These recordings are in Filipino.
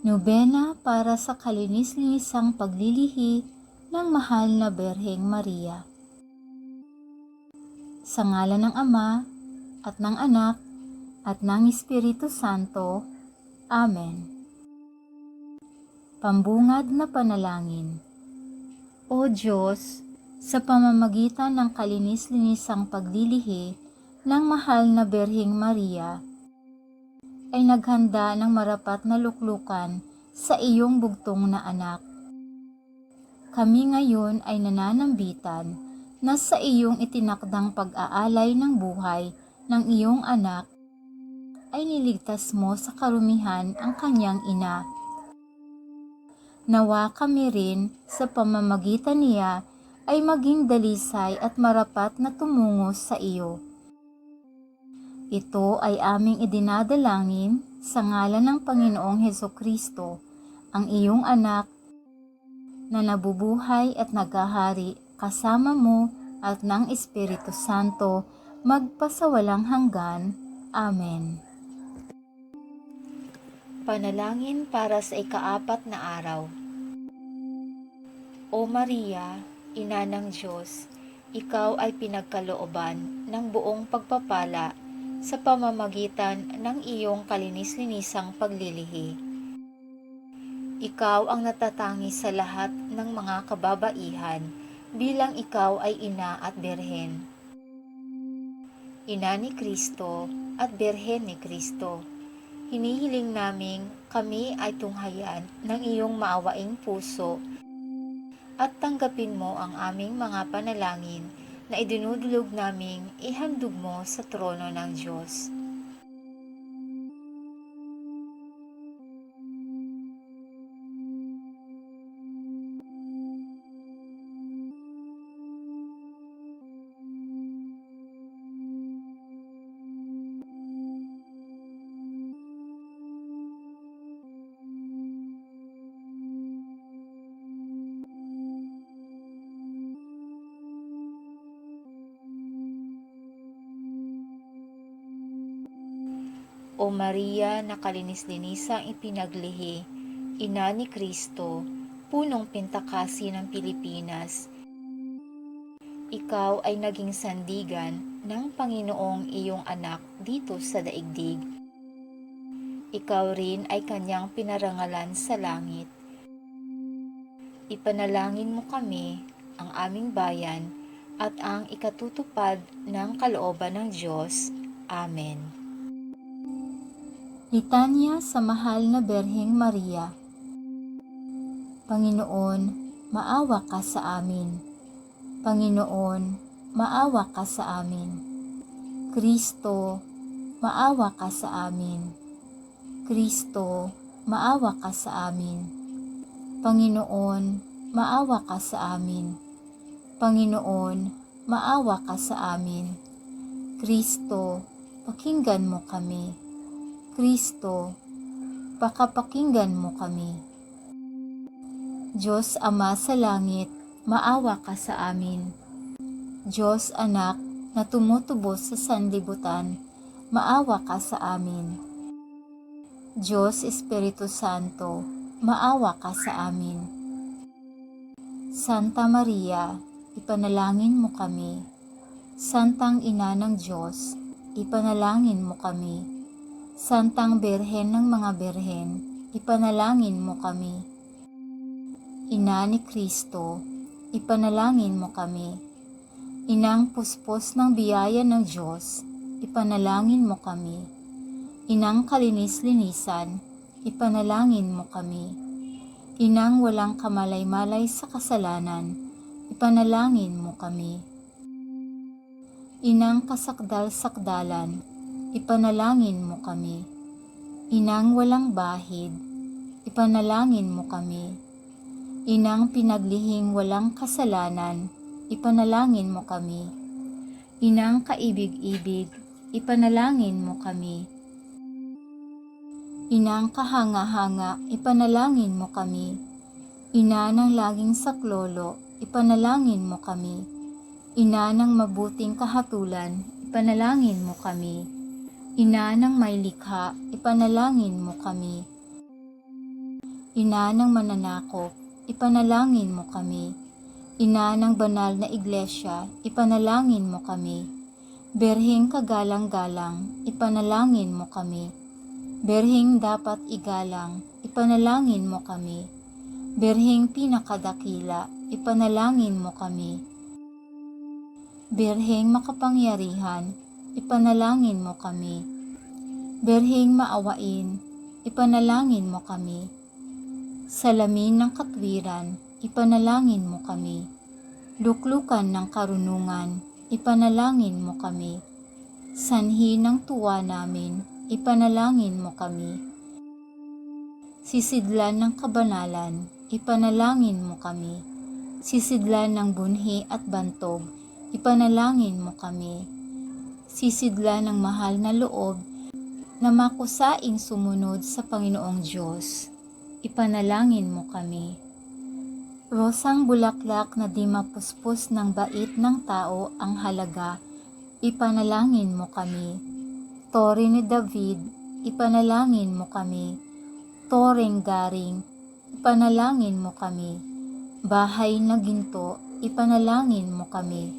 Nobena para sa kalinis-linisang paglilihi ng mahal na Berheng Maria. Sa ngalan ng Ama, at ng Anak, at ng Espiritu Santo. Amen. Pambungad na panalangin. O Diyos, sa pamamagitan ng kalinis-linisang paglilihi ng mahal na Berheng Maria, ay naghanda ng marapat na luklukan sa iyong bugtong na anak. Kami ngayon ay nananambitan na sa iyong itinakdang pag-aalay ng buhay ng iyong anak ay niligtas mo sa karumihan ang kanyang ina. Nawa kami rin sa pamamagitan niya ay maging dalisay at marapat na tumungo sa iyo. Ito ay aming idinadalangin sa ngalan ng Panginoong Hesukristo, ang iyong anak, na nabubuhay at naghahari kasama mo at ng Espiritu Santo magpasawalang hanggan. Amen. Panalangin para sa ika-4 na araw. O Maria, Ina ng Diyos, ikaw ay pinagkalooban ng buong pagpapala sa pamamagitan ng iyong kalinis-linisang paglilihi. Ikaw ang natatangi sa lahat ng mga kababaihan bilang ikaw ay ina at berhen. Ina ni Kristo at berhen ni Kristo. Hinihiling naming kami ay tunghayan ng iyong maawaing puso at tanggapin mo ang aming mga panalangin na idinudulog naming ihandog mo sa trono ng Diyos. O Maria na kalinis-linisang ipinaglihi, Ina ni Kristo, punong pintakasi ng Pilipinas, ikaw ay naging sandigan ng Panginoong iyong anak dito sa daigdig. Ikaw rin ay kanyang pinarangalan sa langit. Ipanalangin mo kami, ang aming bayan, at ang ikatutupad ng kalooban ng Diyos. Amen. Litanya sa mahal na Berheng Maria. Panginoon, maawa ka sa amin. Panginoon, maawa ka sa amin. Kristo, maawa ka sa amin. Kristo, maawa ka sa amin. Panginoon, maawa ka sa amin. Panginoon, maawa ka sa amin. Kristo, pakinggan mo kami. Kristo, pakapakinggan mo kami. Diyos Ama sa langit, maawa ka sa amin. Diyos Anak na tumutubos sa sanlibutan, maawa ka sa amin. Diyos Espiritu Santo, maawa ka sa amin. Santa Maria, ipanalangin mo kami. Santang Ina ng Diyos, ipanalangin mo kami. Santang Berhen ng mga Berhen, ipanalangin mo kami. Ina ni Kristo, ipanalangin mo kami. Inang puspos ng biyaya ng Diyos, ipanalangin mo kami. Inang kalinis-linisan, ipanalangin mo kami. Inang walang kamalay-malay sa kasalanan, ipanalangin mo kami. Inang kasakdal-sakdalan, ipanalangin mo kami. Inang walang bahid, ipanalangin mo kami. Inang pinaglihing walang kasalanan, ipanalangin mo kami. Inang kaibig-ibig, ipanalangin mo kami. Inang kahanga-hanga, ipanalangin mo kami. Ina ng laging saklolo, ipanalangin mo kami. Ina ng mabuting kahatulan, ipanalangin mo kami. Ina ng may likha, ipanalangin mo kami. Ina ng mananakop, ipanalangin mo kami. Ina ng banal na iglesia, ipanalangin mo kami. Berheng kagalang-galang, ipanalangin mo kami. Berheng dapat igalang, ipanalangin mo kami. Berheng pinakadakila, ipanalangin mo kami. Berheng makapangyarihan, ipanalangin mo kami. Berheng maawain, ipanalangin mo kami. Salamin ng katwiran, ipanalangin mo kami. Luklukan ng karunungan, ipanalangin mo kami. Sanhi ng tuwa namin, ipanalangin mo kami. Sisidlan ng kabanalan, ipanalangin mo kami. Sisidlan ng bunhi at bantog, ipanalangin mo kami. Sisidlan ng mahal na loob na makusaing sumunod sa Panginoong Diyos, ipanalangin mo kami. Rosang bulaklak na di mapuspos ng bait ng tao ang halaga, ipanalangin mo kami. Tore ni David, ipanalangin mo kami. Toreng garing, ipanalangin mo kami. Bahay na ginto, ipanalangin mo kami.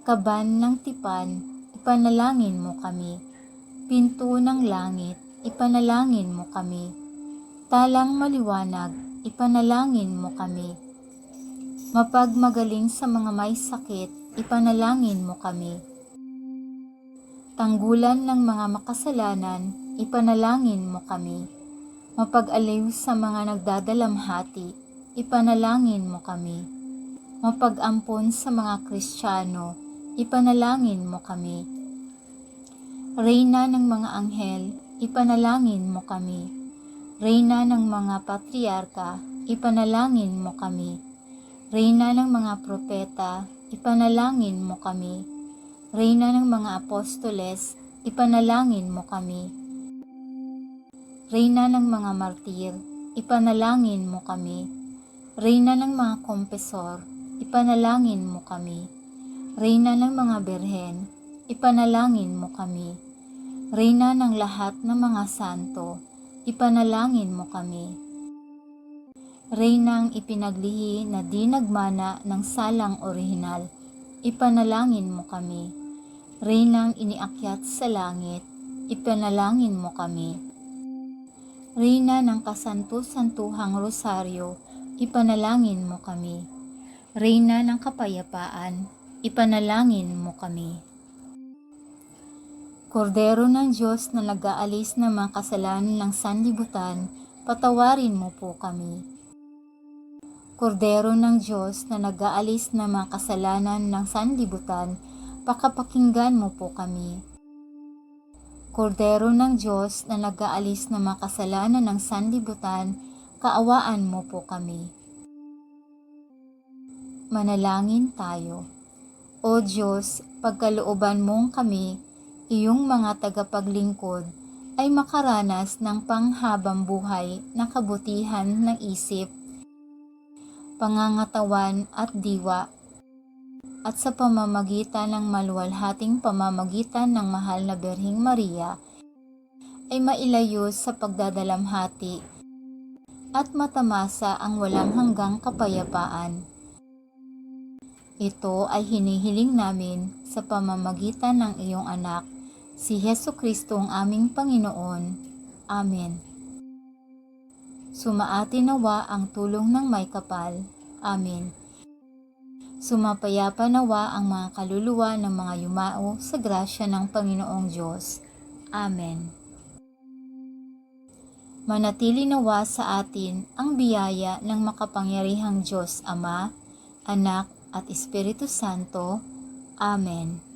Kaban ng tipan, ipanalangin mo kami. Pinto ng langit, ipanalangin mo kami. Talang maliwanag, ipanalangin mo kami. Mapagmagaling sa mga may sakit, ipanalangin mo kami. Tanggulan ng mga makasalanan, ipanalangin mo kami. Mapag-aliw sa mga nagdadalamhati, ipanalangin mo kami. Mapag-ampon sa mga Kristiyano, ipanalangin mo kami. Reyna ng mga anghel, ipanalangin mo kami. Reyna ng mga patriarka, ipanalangin mo kami. Reyna ng mga propeta, ipanalangin mo kami. Reyna ng mga apostoles, ipanalangin mo kami. Reyna ng mga martir, ipanalangin mo kami. Reyna ng mga kompesor, ipanalangin mo kami. Reyna ng mga berhen, ipanalangin mo kami. Reyna ng lahat ng mga santo, ipanalangin mo kami. Reynang ipinaglihi na di nagmana ng salang orihinal, ipanalangin mo kami. Reynang iniakyat sa langit, ipanalangin mo kami. Reyna ng kasanto-santuhang rosaryo, ipanalangin mo kami. Reyna ng kapayapaan, ipanalangin mo kami. Kordero ng Diyos na nag-aalis ng mga kasalanan ng sanlibutan, patawarin mo po kami. Kordero ng Diyos na nag-aalis ng mga kasalanan ng sanlibutan, pakapakinggan mo po kami. Kordero ng Diyos na nag-aalis ng mga kasalanan ng sanlibutan, kaawaan mo po kami. Manalangin tayo. O Diyos, pagkalooban mong kami, iyong mga tagapaglingkod, ay makaranas ng panghabang buhay na kabutihan ng isip, pangangatawan at diwa, at sa pamamagitan ng maluwalhating pamamagitan ng mahal na Birheng Maria, ay mailayo sa pagdadalamhati at matamasa ang walang hanggang kapayapaan. Ito ay hinihiling namin sa pamamagitan ng iyong anak, si Hesukristo ang aming Panginoon. Amen. Sumaati nawa ang tulong ng may kapal. Amen. Sumapayapa nawa ang mga kaluluwa ng mga yumao sa grasya ng Panginoong Diyos. Amen. Manatili nawa sa atin ang biyaya ng makapangyarihang Diyos Ama, Anak, at Espiritu Santo. Amen.